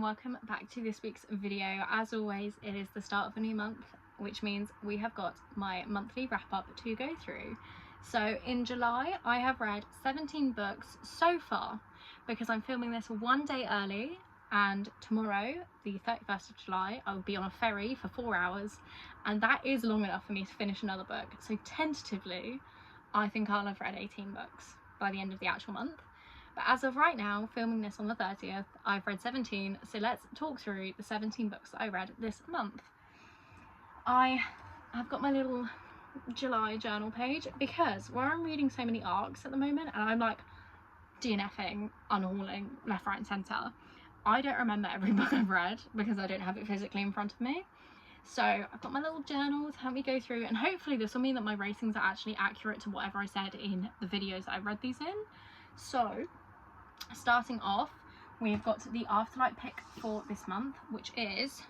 Welcome back to this week's video. As always, it is the start of a new month, which means we have got my monthly wrap-up to go through. So in July I have read 17 books so far because I'm filming this one day early, and tomorrow, the 31st of July, I will be on a ferry for 4 hours, and that is long enough for me to finish another book. So tentatively I think I'll have read 18 books by the end of the actual month. But as of right now, filming this on the 30th, I've read 17, so let's talk through the 17 books that I read this month. I've got my little July journal page because where I'm reading so many arcs at the moment, and I'm like DNFing, unhauling left, right and centre, I don't remember every book I've read because I don't have it physically in front of me. So I've got my little journal to help me go through, and hopefully this will mean that my ratings are actually accurate to whatever I said in the videos that I've read these in. So starting off, we've got the Afterlight pick for this month, which is,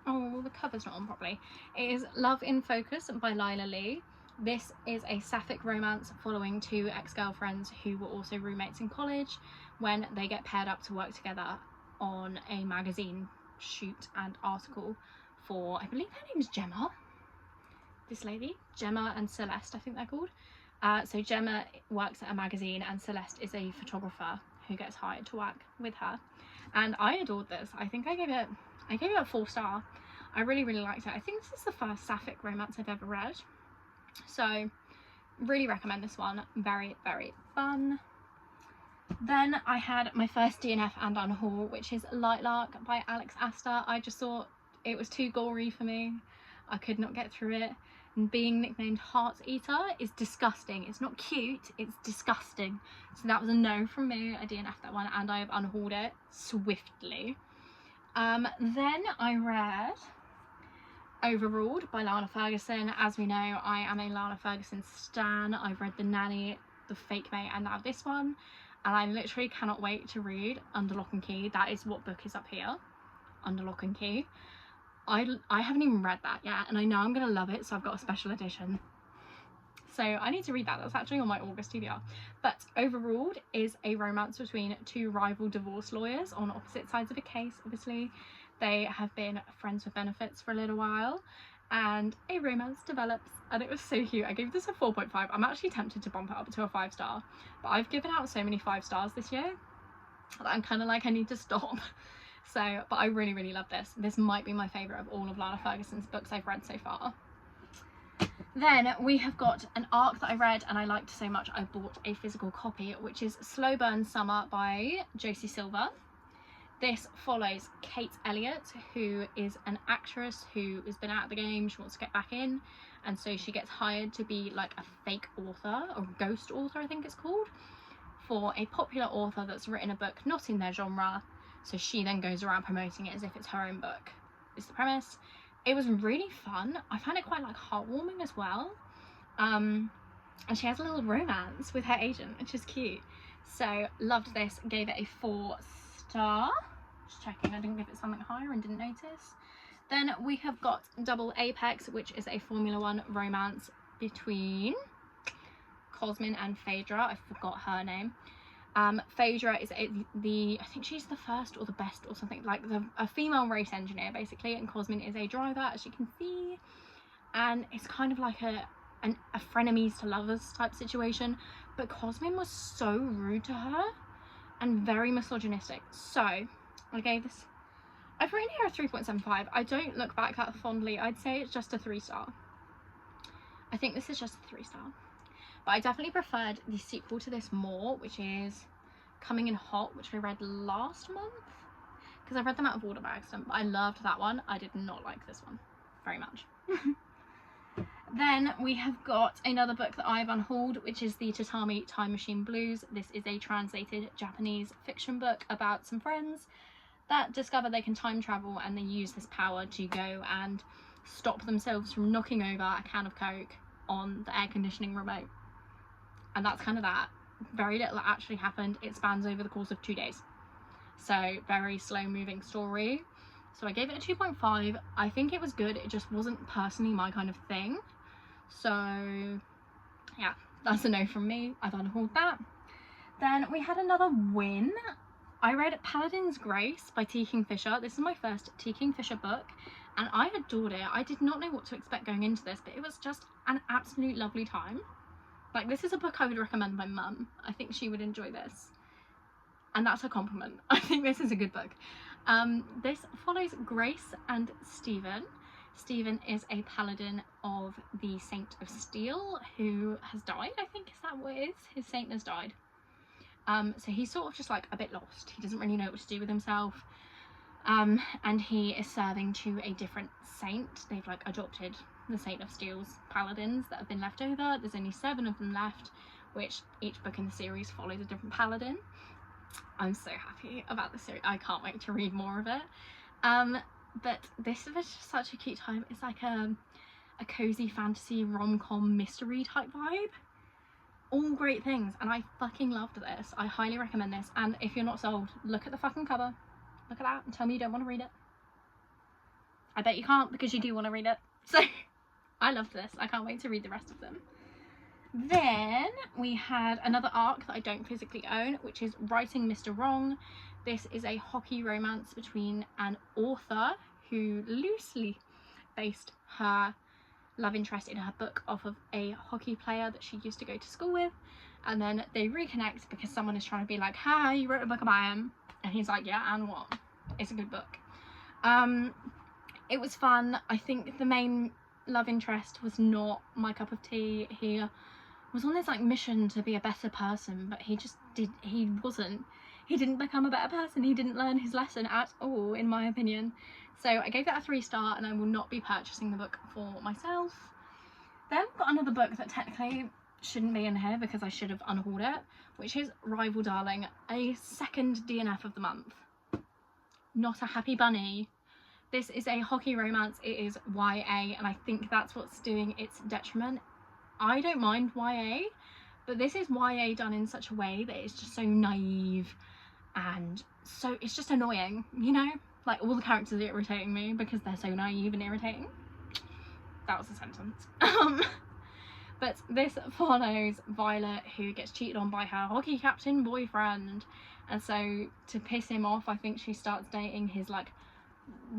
oh, the cover's not on properly. It is Love in Focus by Lila Lee. This is a sapphic romance following two ex-girlfriends who were also roommates in college when they get paired up to work together on a magazine shoot and article for, I believe her name is Gemma, this lady, Gemma and Celeste, I think they're called. So Gemma works at a magazine and Celeste is a photographer who gets hired to work with her, and I adored this. I think I gave it a 4 star. I really liked it. I think this is the first sapphic romance I've ever read, so really recommend this one. Very fun. Then I had my first DNF and unhaul, which is Lightlark by Alex Aster. I just thought it was too gory for me. I could not get through it. And being nicknamed Heart Eater is disgusting. It's not cute, it's disgusting. So that was a no from me. I DNF'd that one and I have unhauled it swiftly. Then I read Overruled by Lana Ferguson. As we know, I am a Lana Ferguson stan. I've read The Nanny, The Fake Mate, and now this one. And I literally cannot wait to read Under Lock and Key. That is what book is up here. Under Lock and Key. I haven't even read that yet, and I know I'm gonna love it, so I've got a special edition. So I need to read that. That's actually on my August TBR. But Overruled is a romance between two rival divorce lawyers on opposite sides of a case. Obviously, they have been friends with benefits for a little while, and a romance develops, and it was so cute. I gave this a 4.5. I'm actually tempted to bump it up to a 5 star, but I've given out so many 5 stars this year that I'm kind of like, I need to stop. So, but I really love this. This might be my favourite of all of Lana Ferguson's books I've read so far. Then we have got an arc that I read and I liked so much I bought a physical copy, which is Slow Burn Summer by Josie Silver. This follows Kate Elliott, who is an actress who has been out of the game. She wants to get back in, and so she gets hired to be like a fake author, or ghost author I think it's called, for a popular author that's written a book not in their genre. So she then goes around promoting it as if it's her own book, is the premise. It was really fun. I found it quite like heartwarming as well. And she has a little romance with her agent, which is cute. So loved this, gave it a 4 star. Just checking I didn't give it something higher and didn't notice. Then we have got Double Apex, which is a Formula 1 romance between Cosmin and Phaedra. I forgot her name. Phaedra is I think she's the first or the best or something, like a female race engineer basically, and Cosmin is a driver, as you can see, and it's kind of like a frenemies to lovers type situation, but Cosmin was so rude to her and very misogynistic. So I gave this, I've written here a 3.75. I don't look back that fondly. I'd say it's just a 3 star. I think this is just a 3 star. But I definitely preferred the sequel to this more, which is Coming in Hot, which I read last month, because I read them out of order by accident, but I loved that one. I did not like this one very much. Then we have got another book that I've unhauled, which is the Tatami Time Machine Blues. This is a translated Japanese fiction book about some friends that discover they can time travel, and they use this power to go and stop themselves from knocking over a can of Coke on the air conditioning remote. And that's kind of that. Very little actually happened. It spans over the course of 2 days, so very slow moving story. So I gave it a 2.5. I think it was good, it just wasn't personally my kind of thing, so yeah, that's a no from me. I've unhauled that. Then we had another win I read Paladin's Grace by T. Kingfisher. This is my first T. Kingfisher book, and I adored it. I did not know what to expect going into this, but it was just an absolute lovely time. Like, this is a book I would recommend my mum. I think she would enjoy this. And that's a compliment. I think this is a good book. This follows Grace and Stephen. Stephen is a paladin of the Saint of Steel who has died, I think. Is that what it is? His saint has died. So he's sort of just like a bit lost. He doesn't really know what to do with himself. And he is serving to a different saint. They've like adopted the Saint of Steel's paladins that have been left over. There's only 7 of them left, which each book in the series follows a different paladin. I'm so happy about the series. I can't wait to read more of it. But this was just such a cute time. It's like a cozy fantasy rom-com mystery type vibe. All great things, and I fucking loved this. I highly recommend this, and if you're not sold, look at the fucking cover. Look at that and tell me you don't want to read it. I bet you can't, because you do want to read it. So I loved this. I can't wait to read the rest of them. Then we had another arc that I don't physically own, which is Writing Mr. Wrong. This is a hockey romance between an author who loosely based her love interest in her book off of a hockey player that she used to go to school with, and then they reconnect because someone is trying to be like, "Hi, you wrote a book about him," and he's like, "Yeah, and what?" It's a good book. It was fun. I think the main love interest was not my cup of tea. He was on this like mission to be a better person, but he didn't become a better person. He didn't learn his lesson at all, in my opinion. So I gave that a 3-star, and I will not be purchasing the book for myself. Then I've got another book that technically shouldn't be in here because I should have unhauled it, which is Rival Darling, a second DNF of the month. Not a happy bunny. This is a hockey romance. It is YA, and I think that's what's doing its detriment. I don't mind YA, but this is YA done in such a way that it's just so naive, and so it's just annoying, you know? Like, all the characters are irritating me because they're so naive and irritating. That was a sentence. But this follows Violet, who gets cheated on by her hockey captain boyfriend, and so to piss him off, I think she starts dating his like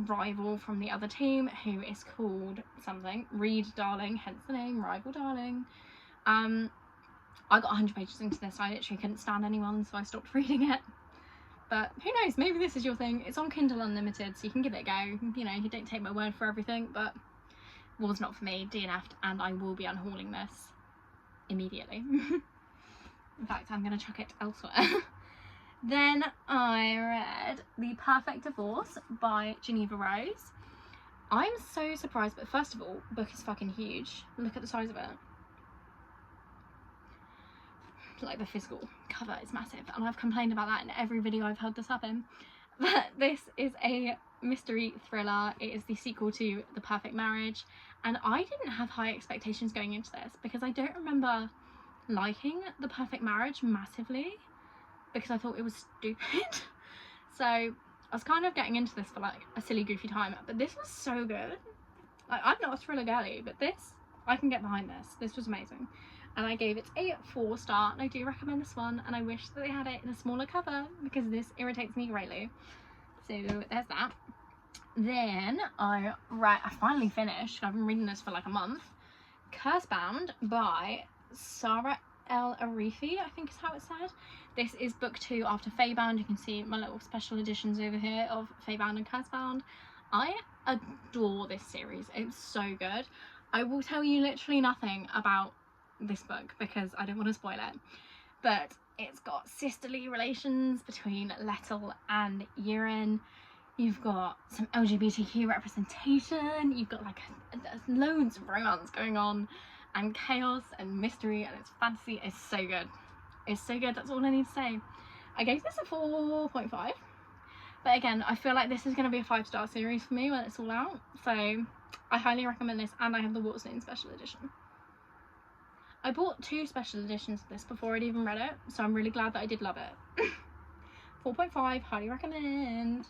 rival from the other team, who is called something Reed Darling, hence the name Rival Darling. I got 100 pages into this. I literally couldn't stand anyone, so I stopped reading it. But who knows, maybe this is your thing. It's on Kindle Unlimited, so you can give it a go. You know, you don't take my word for everything, but it was not for me. DNF'd, and I will be unhauling this immediately. In fact, I'm going to chuck it elsewhere. Then I read The Perfect Divorce by Geneva Rose. I'm so surprised, but first of all, the book is fucking huge. Look at the size of it. Like, the physical cover is massive, and I've complained about that in every video I've held this up in. But this is a mystery thriller. It is the sequel to The Perfect Marriage, and I didn't have high expectations going into this because I don't remember liking The Perfect Marriage massively because I thought it was stupid. So I was kind of getting into this for like a silly goofy time, but this was so good. Like, I'm not a thriller girly, but this, I can get behind this. This was amazing. And I gave it a 4-star, and I do recommend this one, and I wish that they had it in a smaller cover because this irritates me greatly. So there's that. Then I finally finished, I've been reading this for like a month, Cursebound by Sarah El Arifi, I think is how it's said. This is book 2 after Feybound. You can see my little special editions over here of Feybound and Cursebound. I adore this series. It's so good. I will tell you literally nothing about this book because I don't want to spoil it, but it's got sisterly relations between Lettel and Yiren. You've got some LGBTQ representation, you've got like there's loads of romance going on, and chaos and mystery, and it's fantasy. It's so good. It's so good. That's all I need to say. I gave this a 4.5, but again, I feel like this is going to be a 5-star series for me when it's all out, so I highly recommend this, and I have the Waterstones special edition. I bought 2 special editions of this before I'd even read it, so I'm really glad that I did love it. 4.5, highly recommend.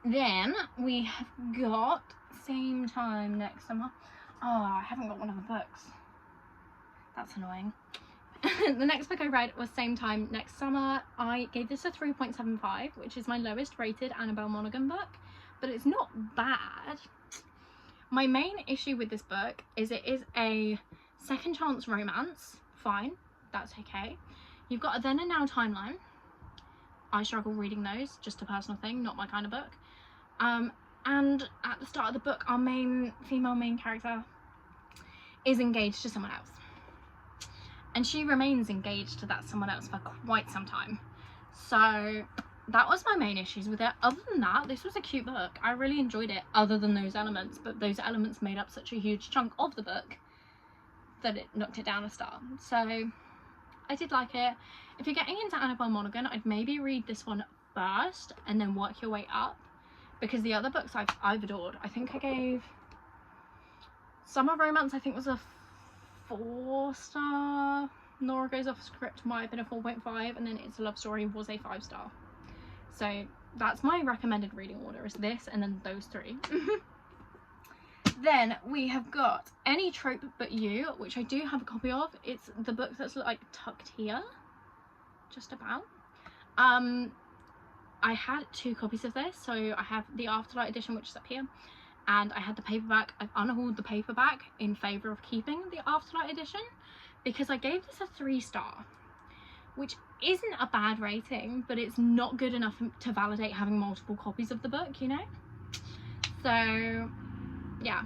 Then we have got Same Time Next Summer. Oh, I haven't got one of the books. That's annoying. the next book I read was Same Time Next Summer. I gave this a 3.75, which is my lowest rated Annabelle Monaghan book, but it's not bad. My main issue with this book is it is a second chance romance. Fine, that's okay. You've got a then and now timeline. I struggle reading those, just a personal thing, not my kind of book. And at the start of the book, our female main character is engaged to someone else. And she remains engaged to that someone else for quite some time. So that was my main issues with it. Other than that, this was a cute book. I really enjoyed it, other than those elements. But those elements made up such a huge chunk of the book that it knocked it down a star. So I did like it. If you're getting into Annabelle Monaghan, I'd maybe read this one first and then work your way up. Because the other books I've adored. I think I gave Summer Romance, I think, was a 4-star. Nora Goes Off Script might have been a 4.5, and then It's a Love Story was a 5-star. So that's my recommended reading order, is this and then those three. Then we have got Any Trope But You, which I do have a copy of. It's the book that's like tucked here, just about. I had 2 copies of this, so I have the Afterlight edition, which is up here, and I had the paperback. I've unhauled the paperback in favour of keeping the Afterlight edition because I gave this a 3-star, which isn't a bad rating, but it's not good enough to validate having multiple copies of the book, you know? So yeah,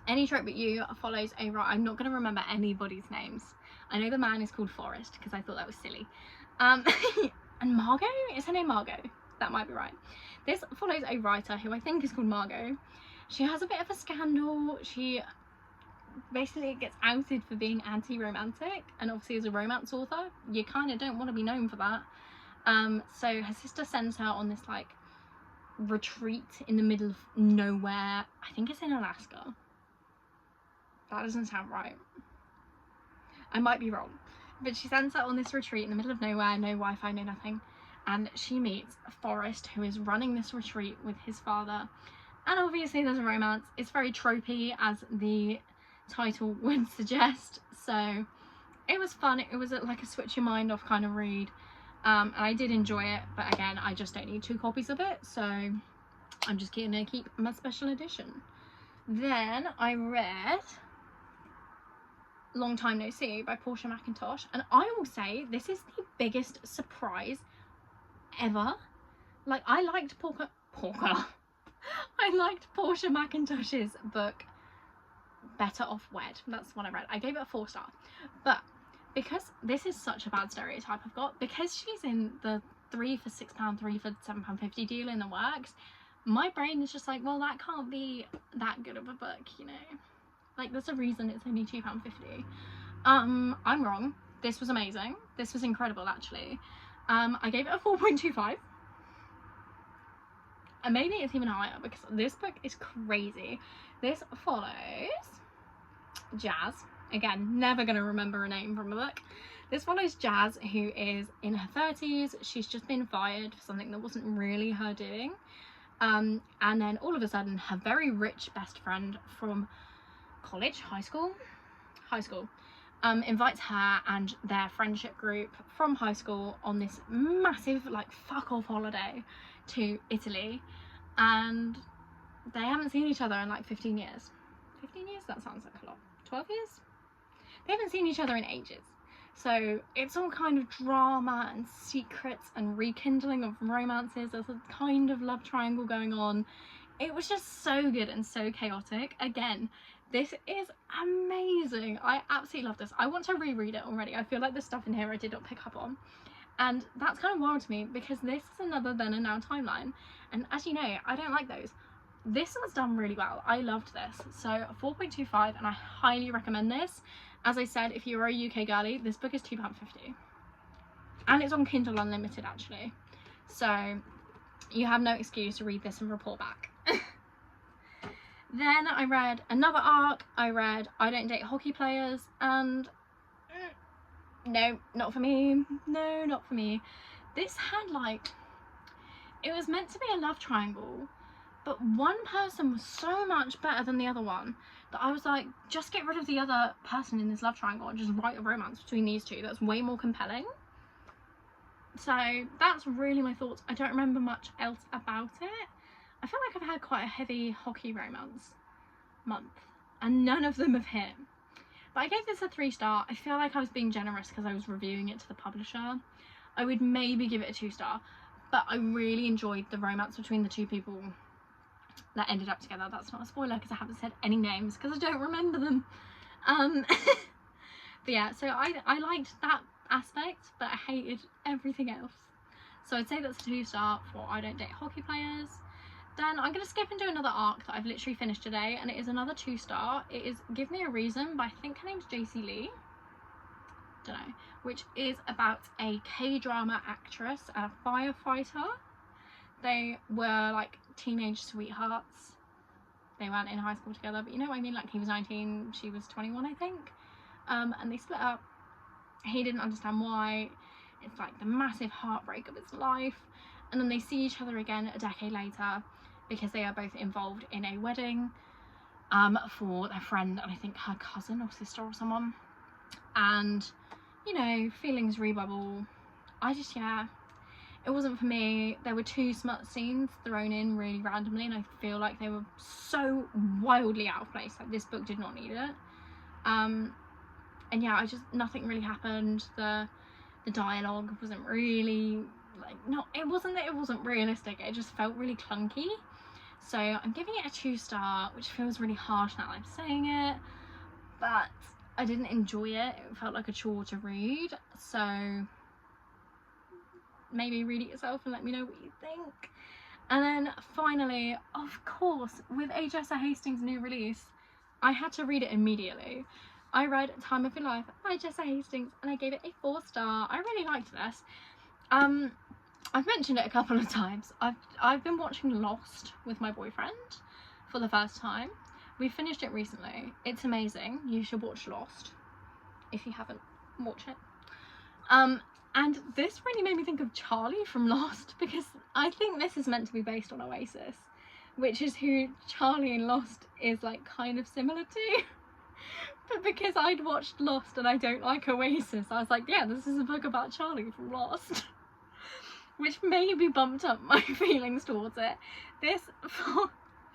Any Trope But You follows a writer. I'm not going to remember anybody's names. I know the man is called Forrest because I thought that was silly. And Margot? Is her name Margot? That might be right. This follows a writer who I think is called Margot. She has a bit of a scandal. She basically gets outed for being anti-romantic, and obviously as a romance author, you kind of don't want to be known for that. So her sister sends her on this like retreat in the middle of nowhere. I think it's in Alaska. That doesn't sound right. I might be wrong. But she sends her on this retreat in the middle of nowhere, no Wi-Fi, no nothing. And she meets Forrest, who is running this retreat with his father. And obviously there's a romance. It's very tropey, as the title would suggest. So it was fun. It was like a switch your mind off kind of read. And I did enjoy it. But again, I just don't need 2 copies of it. So I'm just going to keep my special edition. Then I read Long Time No See by Portia McIntosh, and I will say this is the biggest surprise ever. Like, I liked I liked Portia McIntosh's book Better Off Wed. That's what I read. I gave it a 4-star, but because this is such a bad stereotype I've got, because she's in the 3 for £6, 3 for £7.50 deal in the works, my brain is just like, well, that can't be that good of a book, you know? Like, there's a reason it's only £2.50. I'm wrong. This was amazing. This was incredible, actually. I gave it a 4.25. And maybe it's even higher because this book is crazy. This follows Jazz. Again, never going to remember a name from a book. This follows Jazz, who is in her 30s. She's just been fired for something that wasn't really her doing. And then all of a sudden, her very rich best friend from college, high school, invites her and their friendship group from high school on this massive, like, fuck off holiday to Italy, and they haven't seen each other in like 15 years. 15 years? That sounds like a lot. 12 years? They haven't seen each other in ages. So it's all kind of drama and secrets and rekindling of romances. There's a kind of love triangle going on. It was just so good and so chaotic. Again, this is amazing. I absolutely love this. I want to reread it already. I feel like there's stuff in here I did not pick up on. And that's kind of wild to me because this is another then and now timeline. And as you know, I don't like those. This was done really well. I loved this. So 4.25, and I highly recommend this. As I said, if you're a UK girly, this book is £2.50. And it's on Kindle Unlimited, actually. So you have no excuse to read this and report back. Then I read another arc. I read I Don't Date Hockey Players, and no, not for me. No, not for me. This had like, it was meant to be a love triangle, but one person was so much better than the other one that I was like, just get rid of the other person in this love triangle and just write a romance between these two. That's way more compelling. So that's really my thoughts. I don't remember much else about it. I feel like I've had quite a heavy hockey romance month and none of them have hit. But I gave this a 3-star. I feel like I was being generous because I was reviewing it to the publisher. I would maybe give it a 2-star, but I really enjoyed the romance between the two people that ended up together. That's not a spoiler because I haven't said any names because I don't remember them. But yeah, so I liked that aspect, but I hated everything else. So I'd say that's a 2-star for I Don't Date Hockey Players. Then I'm going to skip and do another arc that I've literally finished today, and it is another 2-star. It is Give Me a Reason by, I think her name's JC Lee. Don't know. Which is about a K-drama actress and a firefighter. They were like teenage sweethearts. They weren't in high school together, but you know what I mean? Like he was 19, she was 21, I think. And they split up. He didn't understand why. It's like the massive heartbreak of his life. And then they see each other again a decade later because they are both involved in a wedding for their friend and I think her cousin or sister or someone. And, you know, feelings rebubble. Yeah, it wasn't for me. There were 2 smut scenes thrown in really randomly and I feel like they were so wildly out of place. Like this book did not need it. And yeah, nothing really happened. The dialogue wasn't really it wasn't that it wasn't realistic, it just felt really clunky. So I'm giving it a 2-star, which feels really harsh now I'm saying it, but I didn't enjoy it. It felt like a chore to read, so maybe read it yourself and let me know what you think. And then finally, of course, with a Jessa Hastings new release, I had to read it immediately. I read Time of Your Life by Jessa Hastings and I gave it a 4-star. I really liked this. I've mentioned it a couple of times. I've been watching Lost with my boyfriend for the first time. We finished it recently. It's amazing. You should watch Lost if you haven't watched it. And this really made me think of Charlie from Lost because I think this is meant to be based on Oasis, which is who Charlie in Lost is like kind of similar to. But because I'd watched Lost and I don't like Oasis, I was like, yeah, this is a book about Charlie from Lost. Which maybe bumped up my feelings towards it. I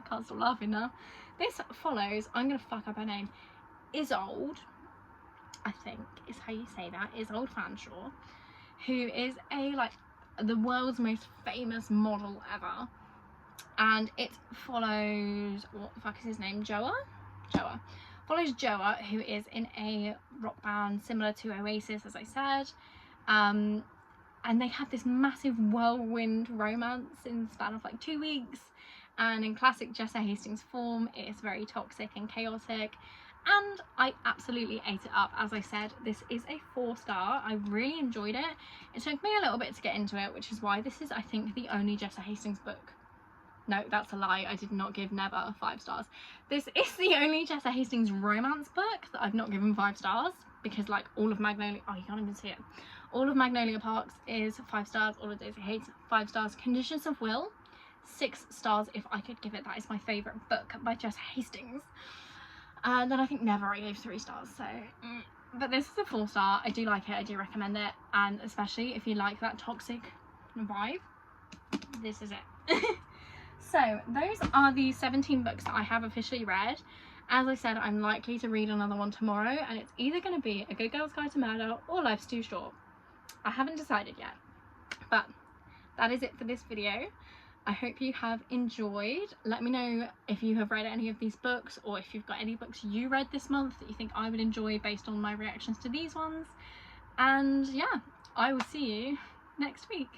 can't stop laughing now. This follows, I'm going to fuck up her name, Isolde, I think is how you say that, Isolde Fanshawe, who is the world's most famous model ever. And it follows, what the fuck is his name, Joa? Follows Joa, who is in a rock band similar to Oasis, as I said. And they had this massive whirlwind romance in the span of like 2 weeks. And in classic Jessa Hastings form, it is very toxic and chaotic. And I absolutely ate it up. As I said, this is a 4-star. I really enjoyed it. It took me a little bit to get into it, which is why this is, I think, the only Jessa Hastings book. No, that's a lie. I did not give Never 5 stars. This is the only Jessa Hastings romance book that I've not given 5 stars. Because like all of Magnolia, oh, you can't even see it. All of Magnolia Parks is 5 stars. All of Daisy Hates 5 stars. Conditions of Will, 6 stars if I could give it. That is my favourite book by Jessa Hastings. And then I think Never I gave 3 stars. So, but this is a 4-star. I do like it. I do recommend it. And especially if you like that toxic vibe, this is it. So those are the 17 books that I have officially read. As I said, I'm likely to read another one tomorrow, and it's either going to be A Good Girl's Guide to Murder or Life's Too Short. I haven't decided yet, but that is it for this video. I hope you have enjoyed. Let me know if you have read any of these books, or if you've got any books you read this month that you think I would enjoy based on my reactions to these ones. And yeah, I will see you next week.